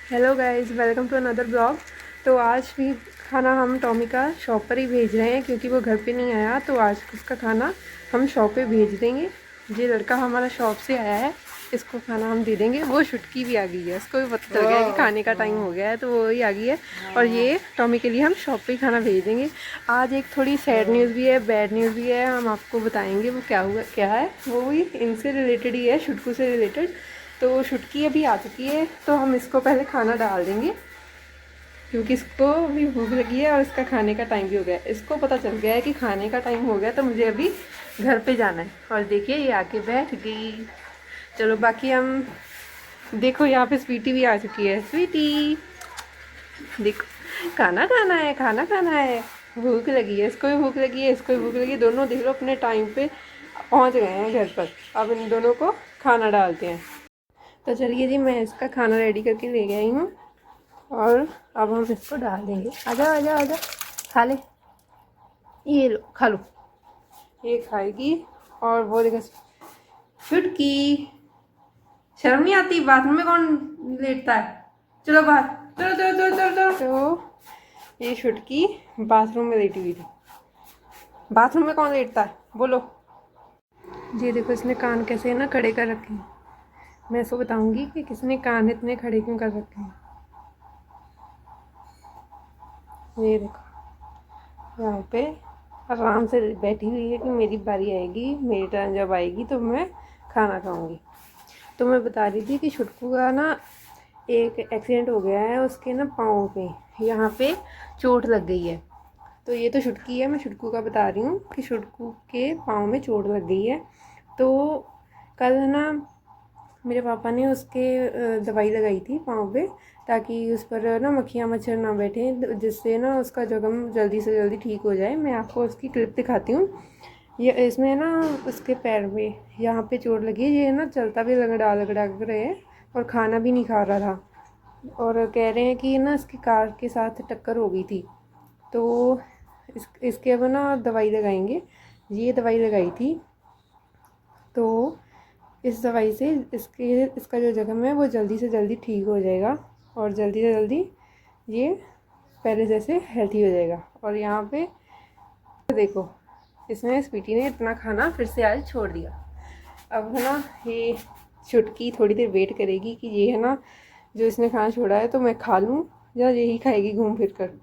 Hello guys, welcome to another blog. तो आज भी खाना हम टॉमी का शॉप पर ही भेज रहे हैं क्योंकि वो घर पे नहीं आया, तो आज उसका खाना हम शॉप पे भेज देंगे। ये लड़का हमारा शॉप से आया है, इसको खाना हम दे देंगे। वो छुटकी भी आ गई है, उसको भी पता चल गया है कि खाने का टाइम हो गया है, तो वो ही आ गई है। और ये टॉमी के लिए हम शॉप पे ही खाना भेज देंगे। आज एक थोड़ी सैड न्यूज़ भी है, बैड न्यूज़ भी है, हम आपको बताएंगे वो क्या हुआ क्या है। वो भी इनसे रिलेटेड ही है, छुटकू से रिलेटेड। तो छुटकी अभी आ चुकी है, तो हम इसको पहले खाना डाल देंगे क्योंकि इसको भी भूख लगी है और इसका खाने का टाइम भी हो गया है। इसको पता चल गया है कि खाने का टाइम हो गया, तो मुझे अभी घर पे जाना है। और देखिए ये आके बैठ गई। चलो बाकी हम देखो, यहाँ पे स्वीटी भी आ चुकी है। स्वीटी देखो, खाना खाना है, खाना खाना है। भूख लगी है, इसको भी भूख लगी है, इसको भी भूख लगी है। दोनों देख लो अपने टाइम पे पहुँच गए हैं घर पर। अब इन दोनों को खाना डालते हैं। तो चलिए जी, मैं इसका खाना रेडी करके ले गई हूँ और अब हम इसको डाल देंगे। आजा आजा आजा, खा ले, ये लो खा लो। ये खाएगी। और वो देखो छुटकी, शर्म नहीं आती? बाथरूम में कौन लेटता है? चलो बाहर, चलो चलो चलो चलो चलो। तो ये छुटकी बाथरूम में लेटी हुई थी। बाथरूम में कौन लेटता है बोलो? ये देखो इसने कान कैसे है ना खड़े कर रखे हैं। मैं इसको बताऊंगी कि किसने कान इतने खड़े क्यों कर रखे हैं। ये देखो यहाँ पे आराम से बैठी हुई है कि मेरी बारी आएगी, मेरी टर्न जब आएगी तो मैं खाना खाऊंगी। तो मैं बता रही थी कि छुटकू का ना एक एक्सीडेंट हो गया है, उसके ना पाँव पे यहाँ पे चोट लग गई है। तो ये तो छुटकी है, मैं छुटकू का बता रही हूँ कि छुटकू के पाँव में चोट लग गई है। तो कल ना मेरे पापा ने उसके दवाई लगाई थी पाँव पे, ताकि उस पर ना मक्खियाँ मच्छर ना बैठे, जिससे ना उसका जख्म जल्दी से जल्दी ठीक हो जाए। मैं आपको उसकी क्लिप दिखाती हूँ। ये इसमें ना उसके पैर में यहाँ पे चोट लगी है। ये ना चलता भी लगड़ा लगड़ा कर रहे है और खाना भी नहीं खा रहा था। और कह रहे हैं कि ना इसकी कार के साथ टक्कर हो गई थी। तो इसके अब ना दवाई लगाएंगे। ये दवाई लगाई थी, तो इस दवाई से इसका जो जख्म है वो जल्दी से जल्दी ठीक हो जाएगा और जल्दी से जल्दी ये पहले जैसे हेल्थी हो जाएगा। और यहाँ पे देखो, इसमें स्वीटी ने इतना खाना फिर से आज छोड़ दिया। अब है ना ये छुटकी थोड़ी देर वेट करेगी कि ये है ना जो इसने खाना छोड़ा है तो मैं खा लूँ, या यही खाएगी घूम फिर कर।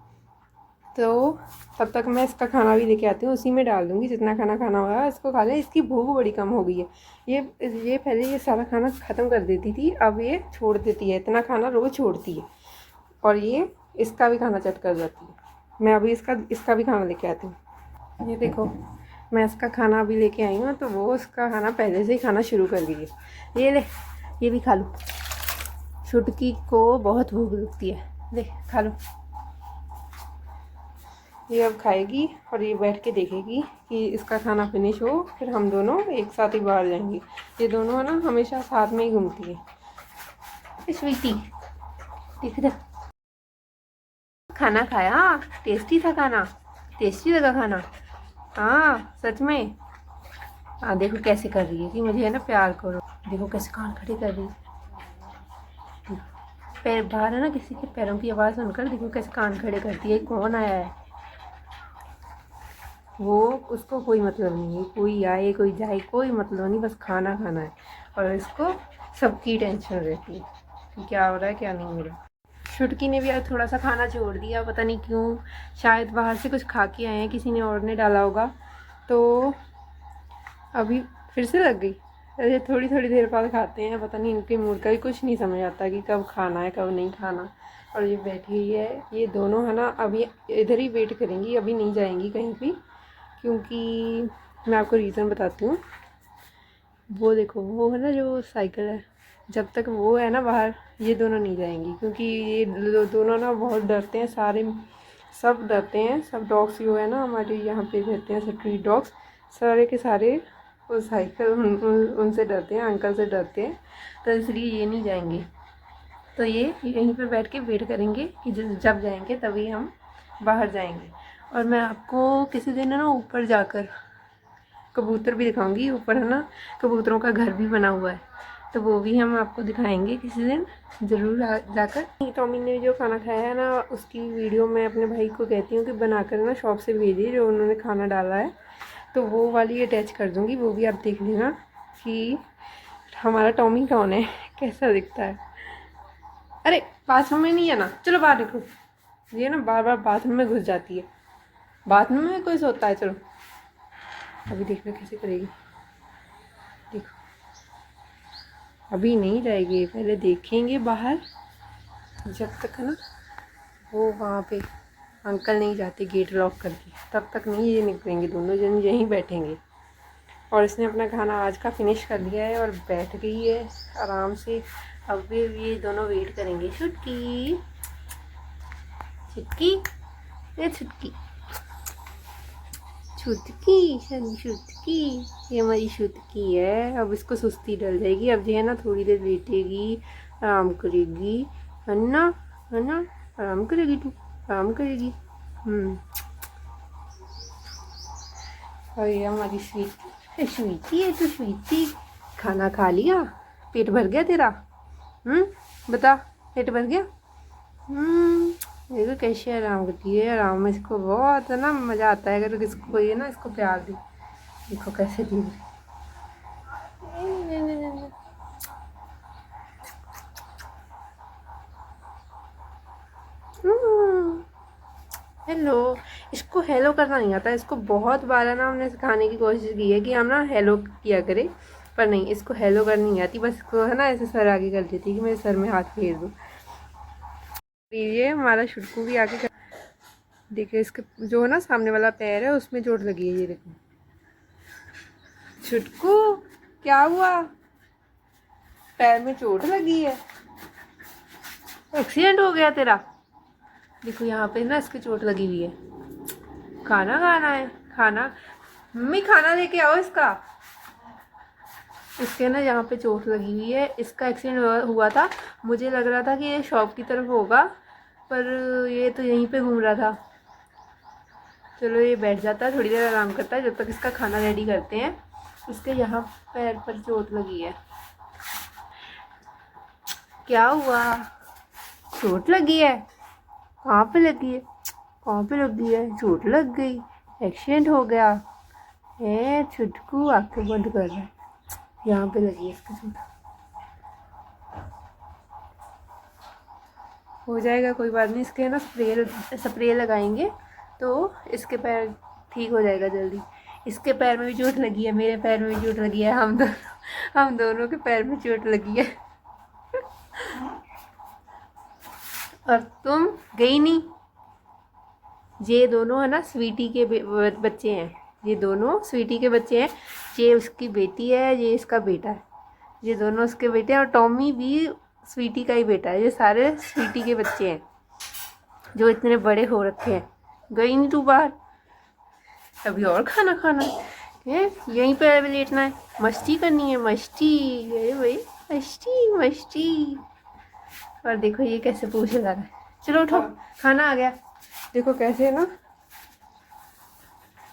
तो तब तक मैं इसका खाना भी लेके आती हूँ, उसी में डाल दूँगी। जितना खाना खाना होगा इसको खा ले। इसकी भूख बड़ी कम हो गई है। ये पहले ये सारा खाना ख़त्म कर देती थी, अब ये छोड़ देती है। इतना खाना रोज़ छोड़ती है और ये इसका भी खाना चट कर जाती है। मैं अभी इसका भी खाना लेके आती हूँ। ये देखो, मैं इसका खाना अभी लेके आई हूँ, तो वो उसका खाना पहले से ही खाना शुरू कर गई है। ये ले, ये भी खा लो। छुटकी को बहुत भूख लगती है, ले खा लो। ये अब खाएगी और ये बैठ के देखेगी कि इसका खाना फिनिश हो, फिर हम दोनों एक साथ ही बाहर जाएंगे। ये दोनों है ना हमेशा साथ में ही घूमती है। स्वीटी देख इधर, खाना खाया? टेस्टी था खाना? टेस्टी लगा खाना? हाँ सच में? हाँ देखो कैसे कर रही है कि मुझे है ना प्यार करो। देखो कैसे कान खड़े कर रही है। पैर बाहर है ना, किसी के पैरों की आवाज़ सुनकर देखो कैसे कान खड़े करती है। कौन आया है? वो उसको कोई मतलब नहीं है, कोई आए कोई जाए कोई मतलब नहीं, बस खाना खाना है। और इसको सबकी टेंशन रहती है कि क्या हो रहा है क्या नहीं हो रहा। छुटकी ने भी आज थोड़ा सा खाना छोड़ दिया, पता नहीं क्यों। शायद बाहर से कुछ खा के आए हैं, किसी ने और ने डाला होगा, तो अभी फिर से लग गई। अरे थोड़ी थोड़ी देर बाद खाते हैं, पता नहीं इनके मूड का भी कुछ नहीं समझ आता कि कब खाना है कब नहीं खाना। और ये बैठी हुई है, ये दोनों है ना अभी इधर ही वेट करेंगी, अभी नहीं जाएंगी कहीं भी, क्योंकि मैं आपको रीज़न बताती हूँ। वो देखो, वो है ना जो साइकिल है, जब तक वो है ना बाहर, ये दोनों नहीं जाएंगी, क्योंकि ये दोनों ना बहुत डरते हैं। सब डरते हैं, सब डॉग्स जो है ना हमारे यहाँ पे रहते हैं स्ट्रीट डॉग्स, सारे के सारे वो साइकिल उनसे डरते हैं, अंकल से डरते हैं, तो इसलिए ये नहीं जाएंगे। तो ये यहीं पर बैठ के वेट करेंगे कि जब जाएंगे तभी हम बाहर जाएंगे। और मैं आपको किसी दिन है ना ऊपर जाकर कबूतर भी दिखाऊंगी। ऊपर है ना कबूतरों का घर भी बना हुआ है, तो वो भी हम आपको दिखाएंगे किसी दिन ज़रूर जाकर। टॉमी ने जो खाना खाया है ना, उसकी वीडियो मैं अपने भाई को कहती हूँ कि बनाकर ना शॉप से भेजिए जो उन्होंने खाना डाला है, तो वो वाली अटैच कर दूँगी, वो भी आप देख लेना कि हमारा टॉमी कौन है, कैसा दिखता है। अरे बाथरूम में नहीं है ना, चलो बाहर देखो। ये ना बार बार बाथरूम में घुस जाती है, बाथरूम में कोई सोता है। चलो अभी देखना कैसे करेगी, देखो अभी नहीं जाएगी, पहले देखेंगे बाहर, जब तक है ना वो वहाँ पे अंकल नहीं जाते गेट लॉक करके, तब तक नहीं ये निकलेंगे, दोनों जन यहीं बैठेंगे। और इसने अपना खाना आज का फिनिश कर लिया है और बैठ गई है आराम से। अब भी ये दोनों वेट करेंगे। छुटकी छुटकी, ये छुटकी छुटकी छुटकी, ये हमारी छुटकी है। अब इसको सुस्ती डल जाएगी, अब जो है ना थोड़ी देर लेटेगी, आराम करेगी, है ना, है ना, आराम करेगी, तू आराम करेगी। और ये हमारी स्वीटी, स्वीटी है तो स्वीटी। खाना खा लिया, पेट भर गया तेरा? बता, पेट भर गया? देखो कैसे आराम करती है, आराम में इसको बहुत है ना मज़ा आता है अगर किसको कोई है ना इसको प्यार दे। देखो कैसे दी। हेलो, इसको हेलो करना नहीं आता, इसको बहुत बार है ना हमने सिखाने की कोशिश की है कि हम ना हेलो किया करें, पर नहीं, इसको हेलो करनी नहीं आती, बस इसको है ना ऐसे सर आगे कर देती है कि मेरे सर में हाथ फेर दो। ये हमारा छुटकू भी आगे कर, देखिए इसके जो है ना सामने वाला पैर है उसमें चोट लगी है, ये देखो। छुटकू क्या हुआ, पैर में चोट लगी है, एक्सीडेंट हो गया तेरा? देखो यहाँ पे ना इसकी चोट लगी हुई है। खाना खाना है, खाना, मम्मी खाना लेके आओ इसका। इसके ना यहाँ पे चोट लगी हुई है, इसका एक्सीडेंट हुआ था, मुझे लग रहा था कि ये शॉप की तरफ होगा, पर ये तो यहीं पे घूम रहा था। चलो ये बैठ जाता है, थोड़ी देर आराम करता है जब तक इसका खाना रेडी करते हैं। इसके यहाँ पैर पर चोट लगी है। क्या हुआ, चोट लगी है? कहाँ पे लगी है, कहाँ पे लगी है? चोट लग गई, एक्सीडेंट हो गया है। छुटकू आंखें बंद कर रहा है, यहाँ पे लगी है इसकी चोट। हो जाएगा, कोई बात नहीं। इसके ना स्प्रे लगाएंगे तो इसके पैर ठीक हो जाएगा जल्दी। इसके पैर में भी चोट लगी है, मेरे पैर में भी चोट लगी है, हम दोनों के पैर में चोट लगी है। और तुम गई नहीं। ये दोनों है ना स्वीटी के बच्चे हैं, ये दोनों स्वीटी के बच्चे हैं। ये उसकी बेटी है, ये इसका बेटा है, ये दोनों उसके बेटे हैं। और टॉमी भी स्वीटी का ही बेटा है। ये सारे स्वीटी के बच्चे हैं जो इतने बड़े हो रखे हैं। गई नहीं तू बाहर, अभी और खाना खाना है, यहीं पे अभी लेटना है, मस्ती करनी है, मस्ती। अरे भाई मस्ती मस्ती। और देखो ये कैसे पूछे जा रहा है। चलो उठो, खाना आ गया। देखो कैसे ना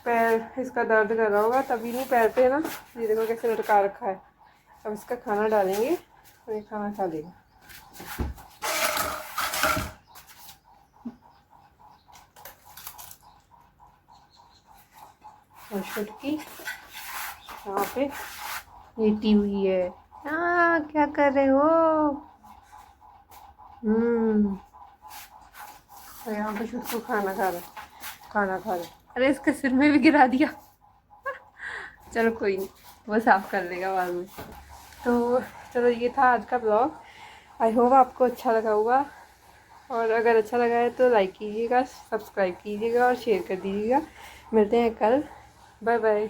पैर इसका दर्द कर रहा होगा, तभी नहीं पैर पे ना, ये देखो कैसे लटका रखा है। अब इसका खाना डालेंगे और ये खाना खा लेगा। और छुटकी यहाँ पे लेटी हुई है। क्या कर रहे हो? और यहाँ पे छुटकू खाना खा रहा है। अरे इसके सिर में भी गिरा दिया। चलो कोई नहीं, वो साफ कर लेगा बाद में। तो चलो ये था आज का ब्लॉग। आई होप आपको अच्छा लगा होगा, और अगर अच्छा लगा है तो लाइक कीजिएगा, सब्सक्राइब कीजिएगा और शेयर कर दीजिएगा। मिलते हैं कल, बाय बाय।